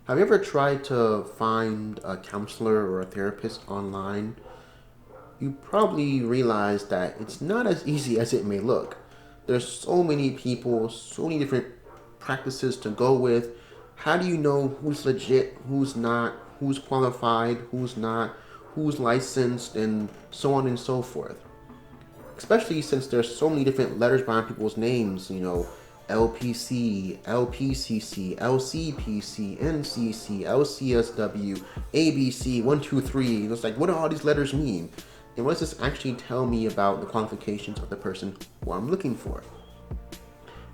Have you ever tried to find a counselor or a therapist online? You probably realize that it's not as easy as it may look. There's so many people, so many different practices to go with. How do you know who's legit, who's not, who's qualified, who's not, who's licensed, and so on and so forth? Especially since there's so many different letters behind people's names, LPC, LPCC, LCPC, NCC, LCSW, ABC, 123. It's like, what do all these letters mean? And what does this actually tell me about the qualifications of the person who I'm looking for?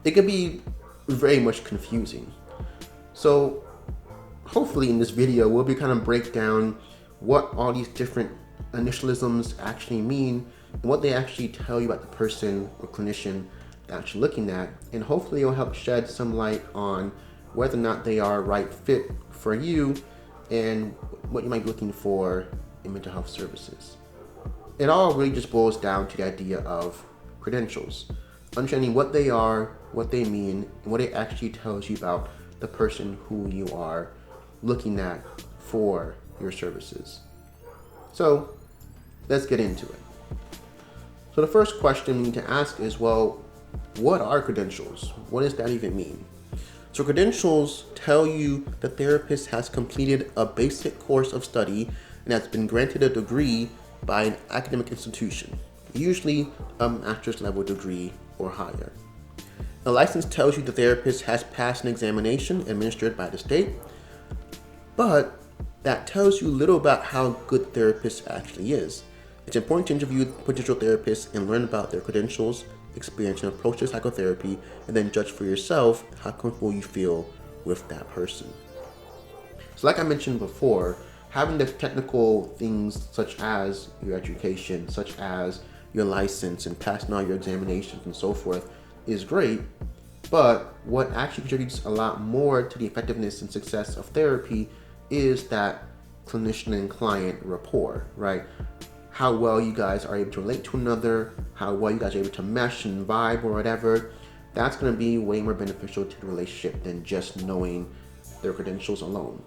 It can be very much confusing. So hopefully in this video, we'll be kind of break down what all these different initialisms actually mean and what they actually tell you about the person or clinician that you're looking at, and hopefully it'll help shed some light on whether or not they are a right fit for you and what you might be looking for in mental health services. It all really just boils down to the idea of credentials, understanding what they are, what they mean, and what it actually tells you about the person who you are looking at for your services. So let's get into it. So the first question we need to ask is, well, what are credentials? What does that even mean? So credentials tell you the therapist has completed a basic course of study and has been granted a degree by an academic institution, usually a master's level degree or higher. A license tells you the therapist has passed an examination administered by the state, but that tells you little about how good therapist actually is. It's important to interview potential therapists and learn about their credentials, experience, and approach to psychotherapy, and then judge for yourself how comfortable you feel with that person. So like I mentioned before, having the technical things such as your education, such as your license and passing all your examinations and so forth is great, but what actually contributes a lot more to the effectiveness and success of therapy is that clinician and client rapport, right? How well you guys are able to relate to another, how well you guys are able to mesh and vibe or whatever. That's going to be way more beneficial to the relationship than just knowing their credentials alone.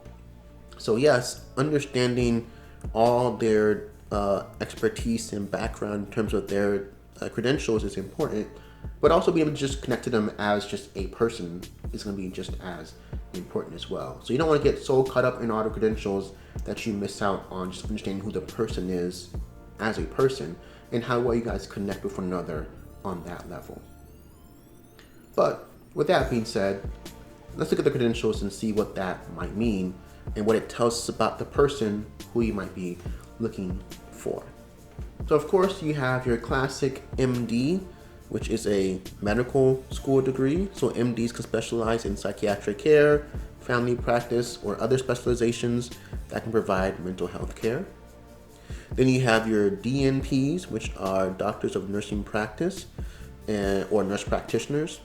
So yes, understanding all their expertise and background in terms of their credentials is important, but also being able to just connect to them as just a person is going to be just as important as well. So you don't want to get so caught up in all the credentials that you miss out on just understanding who the person is as a person and how well you guys connect with one another on that level. But with that being said, let's look at the credentials and see what that might mean and what it tells us about the person who you might be looking for. So of course you have your classic MD, which is a medical school degree. So MDs can specialize in psychiatric care, family practice, or other specializations that can provide mental health care. Then you have your DNPs, which are doctors of nursing practice or nurse practitioners.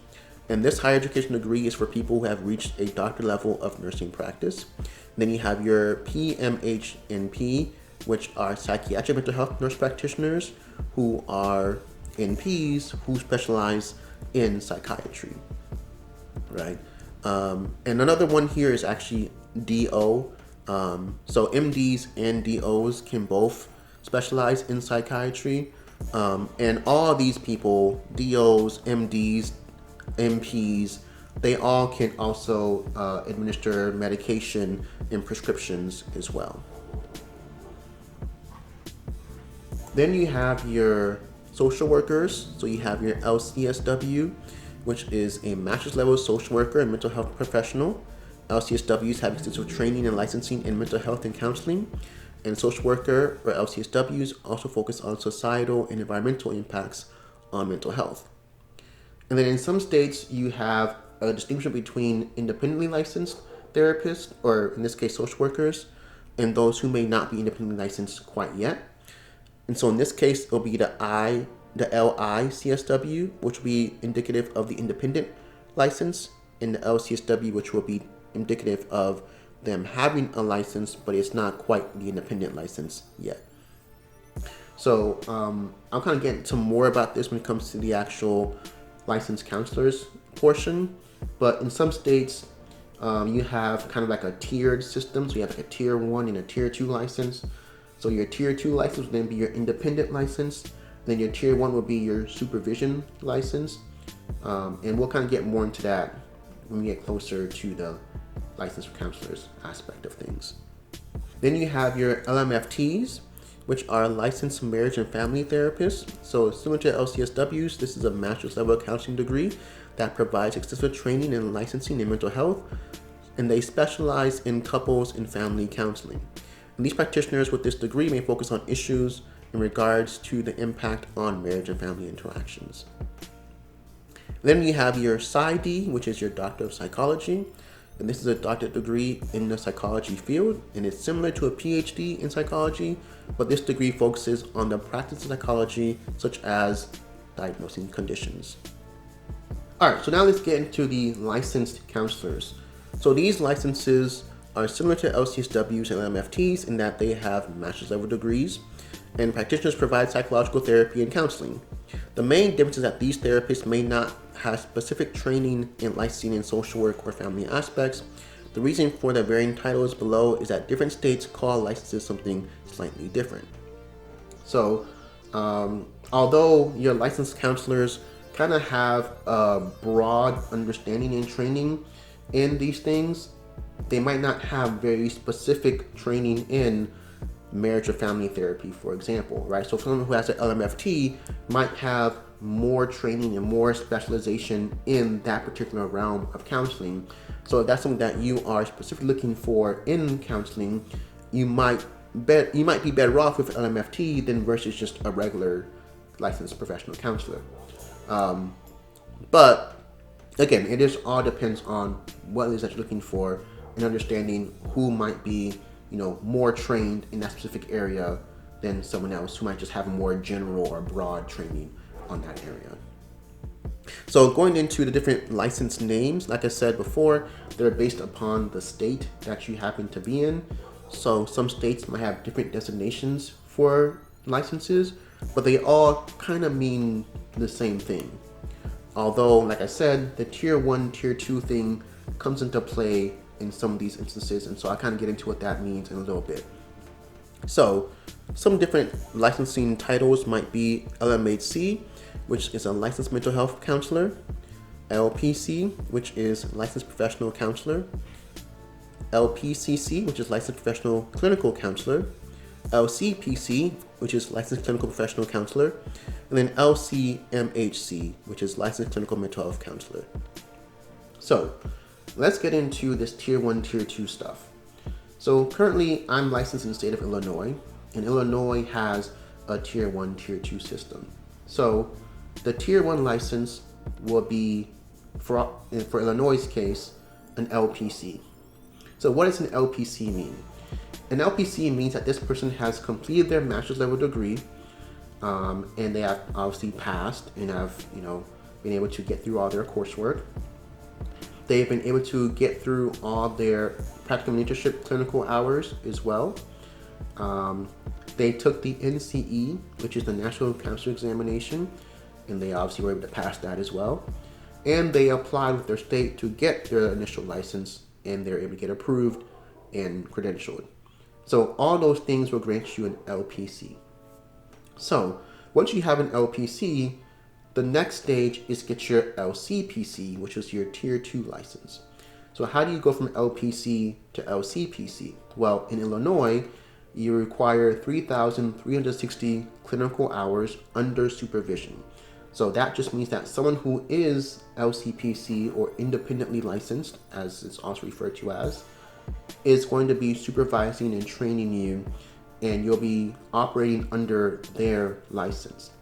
And this higher education degree is for people who have reached a doctor level of nursing practice. Then you have your PMHNP, which are psychiatric mental health nurse practitioners who are NPs who specialize in psychiatry, right? And another one here is actually DO. So MDs and DOs can both specialize in psychiatry. And all these people, DOs, MDs, MPs, they all can also administer medication and prescriptions as well. Then you have your social workers. So you have your LCSW, which is a master's level social worker and mental health professional. LCSWs have extensive training and licensing in mental health and counseling. And social worker or LCSWs also focus on societal and environmental impacts on mental health. And then in some states, you have a distinction between independently licensed therapists, or in this case, social workers, and those who may not be independently licensed quite yet. And so in this case, it'll be the LICSW, which will be indicative of the independent license, and the LCSW, which will be indicative of them having a license, but it's not quite the independent license yet. So I'll kind of get into more about this when it comes to the actual licensed counselors portion. But in some states, You have kind of like a tiered system. So you have like a tier 1 and a tier 2 license. So your tier 2 license will then be your independent license. Then your tier 1 will be your supervision license. And we'll kind of get more into that when we get closer to the license for counselors aspect of things. Then you have your LMFTs, which are licensed marriage and family therapists. So similar to LCSWs, this is a master's level counseling degree that provides extensive training and licensing in mental health, and they specialize in couples and family counseling. And these practitioners with this degree may focus on issues in regards to the impact on marriage and family interactions. Then you have your PsyD, which is your Doctor of Psychology. And this is a doctorate degree in the psychology field, and it's similar to a PhD in psychology, but this degree focuses on the practice of psychology, such as diagnosing conditions. All right, so now let's get into the licensed counselors. So these licenses are similar to LCSWs and LMFTs in that they have master's level degrees, and practitioners provide psychological therapy and counseling. The main difference is that these therapists may not have specific training in licensing in social work or family aspects. The reason for the varying titles below is that different states call licenses something slightly different. So, although your licensed counselors kind of have a broad understanding and training in these things, they might not have very specific training in marriage or family therapy, for example, right? So someone who has an LMFT might have more training and more specialization in that particular realm of counseling. So if that's something that you are specifically looking for in counseling, you might be better off with LMFT than versus just a regular licensed professional counselor. But again, it just all depends on what it is that you're looking for and understanding who might be more trained in that specific area than someone else who might just have more general or broad training on that area. So going into the different license names, like I said before, they're based upon the state that you happen to be in. So some states might have different designations for licenses, but they all kind of mean the same thing. Although, like I said, the tier 1, tier 2 thing comes into play in some of these instances, and so I kind of get into what that means in a little bit. So some different licensing titles might be LMHC, which is a licensed mental health counselor, LPC, which is licensed professional counselor, LPCC, which is licensed professional clinical counselor, LCPC, which is licensed clinical professional counselor, and then LCMHC, which is licensed clinical mental health counselor. So let's get into this tier 1, tier 2 stuff. So currently I'm licensed in the state of Illinois, and Illinois has a tier 1, tier 2 system. So the tier 1 license will be, for Illinois' case, an LPC. So what does an LPC mean? An LPC means that this person has completed their master's level degree, and they have obviously passed and have been able to get through all their coursework. They've been able to get through all their practical leadership clinical hours as well. They took the NCE, which is the National Counselor Examination, and they obviously were able to pass that as well. And they applied with their state to get their initial license, and they're able to get approved and credentialed. So all those things will grant you an LPC. So once you have an LPC, the next stage is get your LCPC, which is your tier 2 license. So how do you go from LPC to LCPC? Well, in Illinois, you require 3,360 clinical hours under supervision. So that just means that someone who is LCPC or independently licensed, as it's also referred to as, is going to be supervising and training you, and you'll be operating under their license.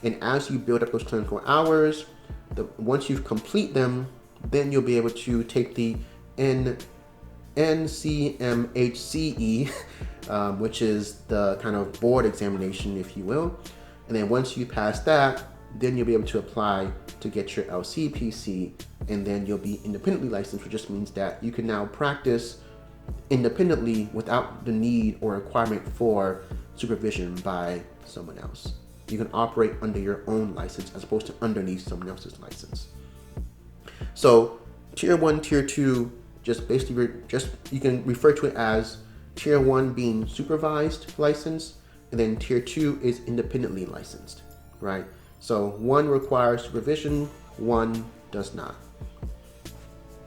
And as you build up those clinical hours, once you complete them, then you'll be able to take the NCMHCE, which is the kind of board examination, if you will. And then once you pass that, then you'll be able to apply to get your LCPC, and then you'll be independently licensed, which just means that you can now practice independently without the need or requirement for supervision by someone else. You can operate under your own license as opposed to underneath someone else's license. So tier 1, tier 2 just basically you can refer to it as tier 1 being supervised license, and then tier 2 is independently licensed, right? So one requires supervision, one does not.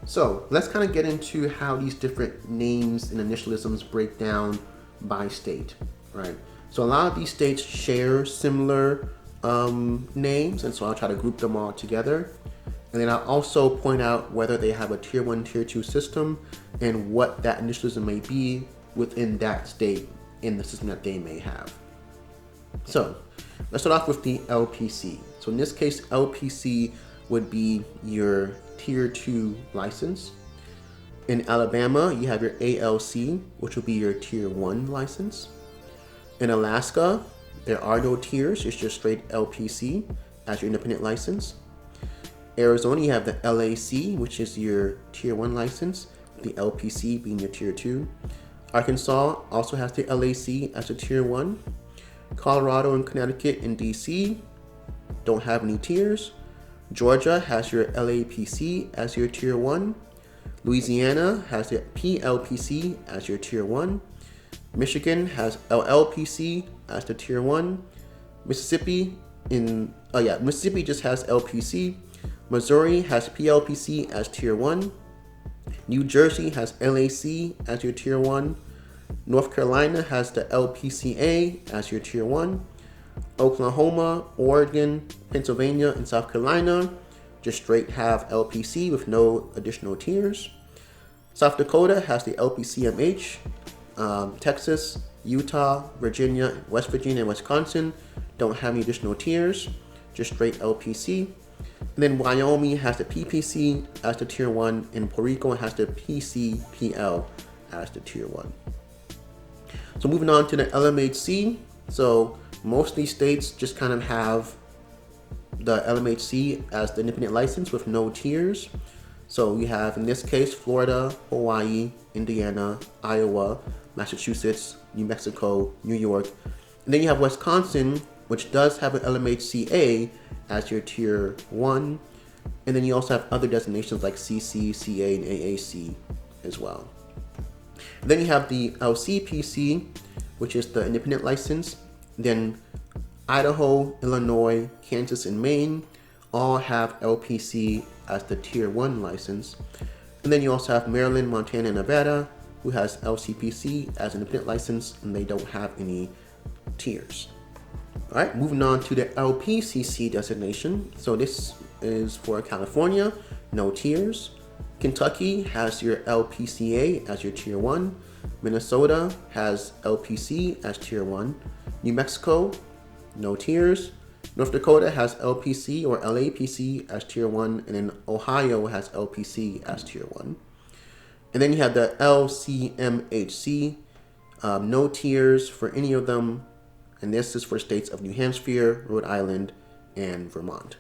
So let's kind of get into how these different names and initialisms break down by state, right? So a lot of these states share similar names, and so I'll try to group them all together. And then I'll also point out whether they have a tier 1, tier 2 system and what that initialism may be within that state in the system that they may have. So let's start off with the LPC. So in this case, LPC would be your tier 2 license. In Alabama, you have your ALC, which will be your tier 1 license. In Alaska, there are no tiers, it's just straight LPC as your independent license. Arizona, you have the LAC, which is your tier 1 license, the LPC being your tier 2. Arkansas also has the LAC as a tier 1. Colorado and Connecticut and DC don't have any tiers. Georgia has your LAPC as your tier 1. Louisiana has the PLPC as your tier 1. Michigan has LLPC as the tier 1. Mississippi just has LPC. Missouri has PLPC as tier 1. New Jersey has LAC as your tier 1. North Carolina has the LPCA as your tier 1. Oklahoma, Oregon, Pennsylvania, and South Carolina just straight have LPC with no additional tiers. South Dakota has the LPCMH. Texas, Utah, Virginia, West Virginia, and Wisconsin don't have any additional tiers, just straight LPC. And then Wyoming has the PPC as the tier 1, and Puerto Rico has the PCPL as the tier 1. So moving on to the LMHC. So most of these states just kind of have the LMHC as the independent license with no tiers. So we have, in this case, Florida, Hawaii, Indiana, Iowa, Massachusetts, New Mexico, New York. And then you have Wisconsin, which does have an LMHCA as your tier 1. And then you also have other designations like CC, CA, and AAC as well. And then you have the LCPC, which is the independent license. Then Idaho, Illinois, Kansas, and Maine all have LPC as the tier 1 license. And then you also have Maryland, Montana, and Nevada, who has LCPC as an independent license, and they don't have any tiers. All right, moving on to the LPCC designation. So this is for California, no tiers. Kentucky has your LPCA as your tier 1. Minnesota has LPC as tier 1. New Mexico, no tiers. North Dakota has LPC or LAPC as tier 1, and then Ohio has LPC as tier 1. And then you have the LCMHC, no tiers for any of them, and this is for states of New Hampshire, Rhode Island, and Vermont.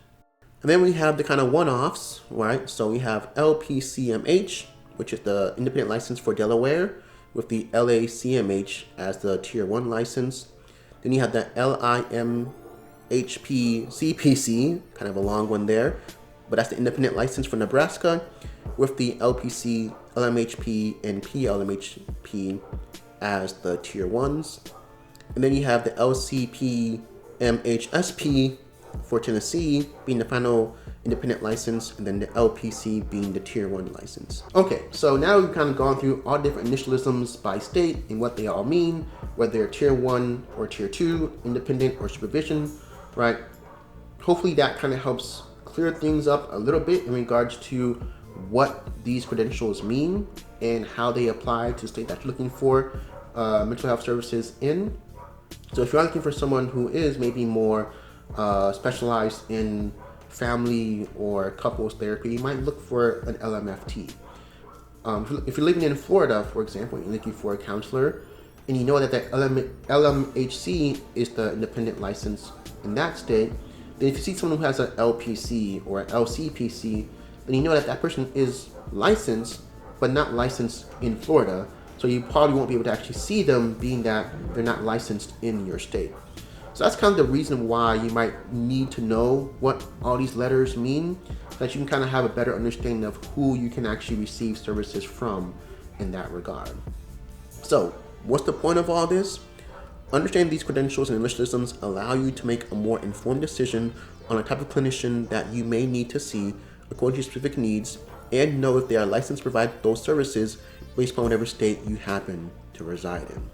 And then we have the kind of one-offs, right? So we have LPCMH, which is the independent license for Delaware, with the LACMH as the tier 1 license. Then you have the LIMHPCPC, kind of a long one there, but that's the independent license for Nebraska, with the LPC, LMHP, and PLMHP as the tier 1s. And then you have the LCPMHSP for Tennessee being the final independent license, and then the LPC being the tier 1 license. Okay, so now we've kind of gone through all different initialisms by state and what they all mean, whether they're tier 1 or tier 2, independent or supervision, right? Hopefully that kind of helps clear things up a little bit in regards to what these credentials mean and how they apply to the state that you're looking for mental health services in. So if you're looking for someone who is maybe more specialized in family or couples therapy, you might look for an LMFT. If you're living in Florida, for example, you're looking for a counselor, and you know that that LMHC is the independent license in that state, then if you see someone who has an LPC or an LCPC, then you know that that person is licensed, but not licensed in Florida. So you probably won't be able to actually see them, being that they're not licensed in your state. So that's kind of the reason why you might need to know what all these letters mean. so that you can kind of have a better understanding of who you can actually receive services from in that regard. So, what's the point of all this? Understanding these credentials and enlist systems allow you to make a more informed decision on the type of clinician that you may need to see according to your specific needs, and know if they are licensed to provide those services based on whatever state you happen to reside in.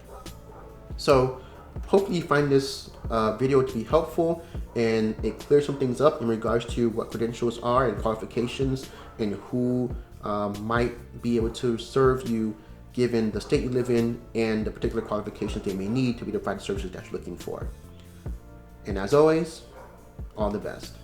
So, hopefully you find this video to be helpful and it clears some things up in regards to what credentials are and qualifications and who might be able to serve you given the state you live in and the particular qualifications they may need to be able to provide the services that you're looking for. And as always, all the best.